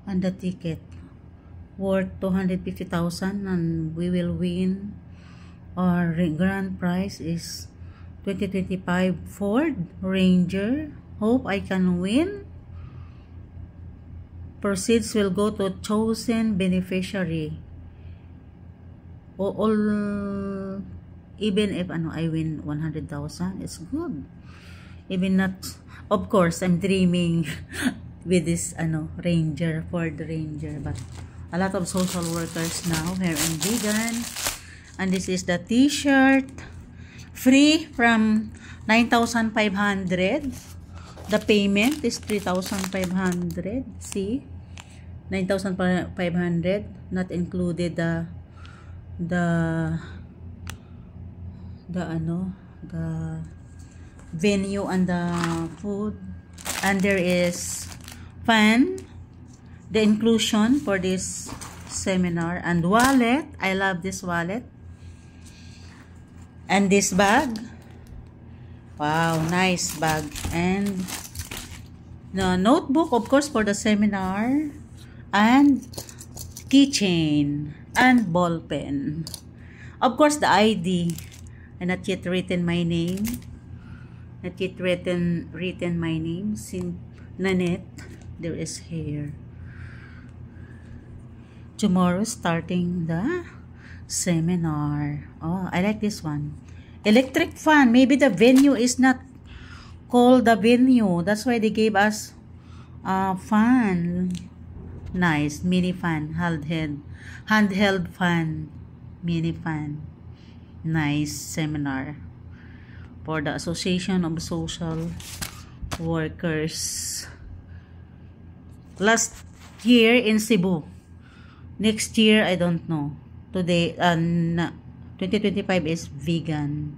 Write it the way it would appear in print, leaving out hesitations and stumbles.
and the ticket worth 250,000, and we will win. Our grand prize is 2025 Ford Ranger. Hope I can win. Proceeds will go to chosen beneficiary. All even if I win 100,000, it's good. Even not, of course, I'm dreaming with this Ranger, Ford Ranger, but a lot of social workers now here in Vegan. And this is the t-shirt, free from 9,500. The payment is 3,500. See, 9,500, not included the venue and the food. And there is fan, the inclusion for this seminar, and wallet. I love this wallet. And this bag. Wow, nice bag. And the notebook, of course, for the seminar, and keychain and ball pen. Of course, the ID. I not yet written my name. Not yet written my name. Since Nanette, there is here. Tomorrow starting the seminar. Oh, I like this one. Electric fan. Maybe the venue is not called the venue. That's why they gave us a fan. Nice. Mini fan. Handheld fan. Mini fan. Nice seminar for the Association of Social Workers. Last year in Cebu. Next year, I don't know. Today, 2025 is vegan.